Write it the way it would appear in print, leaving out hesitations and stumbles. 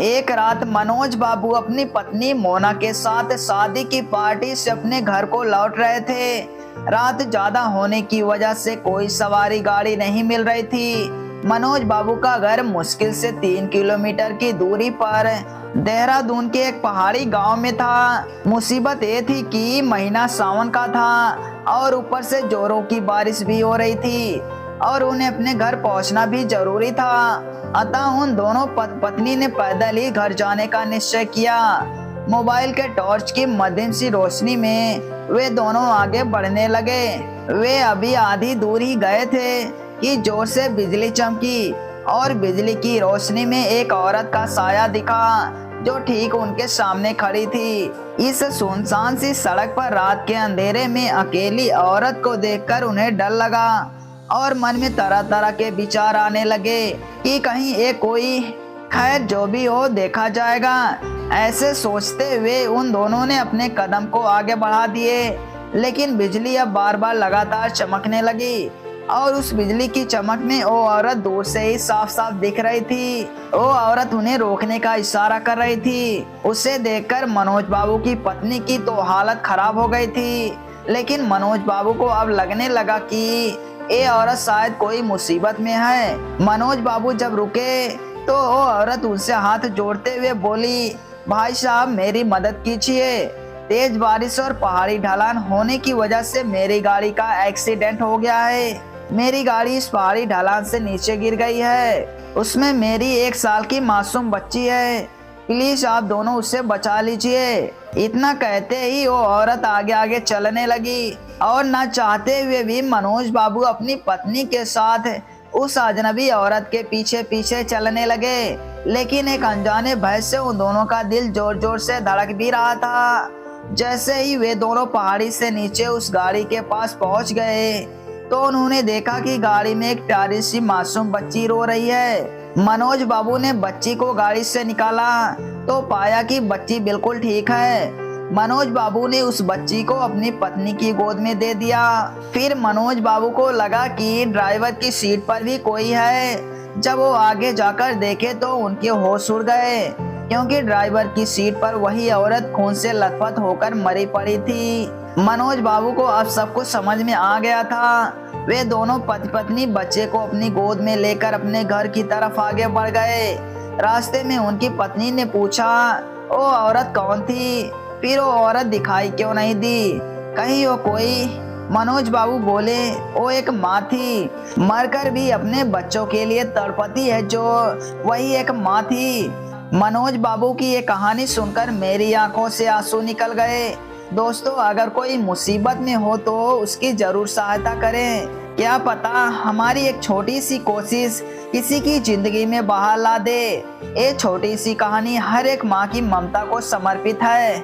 एक रात मनोज बाबू अपनी पत्नी मोना के साथ शादी की पार्टी से अपने घर को लौट रहे थे। रात ज्यादा होने की वजह से कोई सवारी गाड़ी नहीं मिल रही थी। मनोज बाबू का घर मुश्किल से 3 किलोमीटर की दूरी पर देहरादून के एक पहाड़ी गांव में था। मुसीबत ये थी कि महीना सावन का था और ऊपर से जोरों की बारिश भी हो रही थी और उन्हें अपने घर पहुंचना भी जरूरी था। अतः उन दोनों पत्नी ने पैदल ही घर जाने का निश्चय किया। मोबाइल के टॉर्च की मध्यम सी रोशनी में वे दोनों आगे बढ़ने लगे। वे अभी आधी दूर ही गए थे कि जोर से बिजली चमकी और बिजली की रोशनी में एक औरत का साया दिखा जो ठीक उनके सामने खड़ी थी। इस सुनसान सी सड़क पर रात के अंधेरे में अकेली औरत को देखकर उन्हें डर लगा और मन में तरह तरह के विचार आने लगे कि कहीं ये कोई, खैर जो भी हो देखा जाएगा। ऐसे सोचते हुए उन दोनों ने अपने कदम को आगे बढ़ा दिए, लेकिन बिजली अब बार बार लगातार चमकने लगी और उस बिजली की चमक में वो औरत दूर से ही साफ साफ दिख रही थी। वो औरत उन्हें रोकने का इशारा कर रही थी। उसे देखकर मनोज बाबू की पत्नी की तो हालत खराब हो गई थी, लेकिन मनोज बाबू को अब लगने लगा कि ये औरत शायद कोई मुसीबत में है। मनोज बाबू जब रुके तो वो औरत उनसे हाथ जोड़ते हुए बोली, भाई साहब मेरी मदद कीजिए। तेज बारिश और पहाड़ी ढलान होने की वजह से मेरी गाड़ी का एक्सीडेंट हो गया है। मेरी गाड़ी इस पहाड़ी ढलान से नीचे गिर गई है। उसमें मेरी 1 साल की मासूम बच्ची है। प्लीज आप दोनों उससे बचा लीजिए। इतना कहते ही वो औरत आगे आगे चलने लगी और ना चाहते हुए भी मनोज बाबू अपनी पत्नी के साथ उस अजनबी औरत के पीछे पीछे चलने लगे। लेकिन एक अनजाने भय से उन दोनों का दिल जोर जोर से धड़क भी रहा था। जैसे ही वे दोनों पहाड़ी से नीचे उस गाड़ी के पास पहुंच गए तो उन्होंने देखा कि गाड़ी में एक प्यारी सी मासूम बच्ची रो रही है। मनोज बाबू ने बच्ची को गाड़ी से निकाला तो पाया कि बच्ची बिल्कुल ठीक है। मनोज बाबू ने उस बच्ची को अपनी पत्नी की गोद में दे दिया। फिर मनोज बाबू को लगा कि ड्राइवर की सीट पर भी कोई है। जब वो आगे जाकर देखे तो उनके होश उड़ गए, क्योंकि ड्राइवर की सीट पर वही औरत खून से लथपथ होकर मरी पड़ी थी। मनोज बाबू को अब सब कुछ समझ में आ गया था। वे दोनों पति पत्नी बच्चे को अपनी गोद में लेकर अपने घर की तरफ आगे बढ़ गए। रास्ते में उनकी पत्नी ने पूछा, वो औरत कौन थी? फिर वो औरत दिखाई क्यों नहीं दी? कहीं वो कोई? मनोज बाबू बोले, वो एक माँ थी, मरकर भी अपने बच्चों के लिए तड़पती है जो वही एक माँ थी। मनोज बाबू की ये कहानी सुनकर मेरी आंखों से आंसू निकल गए। दोस्तों, अगर कोई मुसीबत में हो तो उसकी जरूर सहायता करें। क्या पता हमारी एक छोटी सी कोशिश किसी की जिंदगी में बहार ला दे। ये छोटी सी कहानी हर एक माँ की ममता को समर्पित है।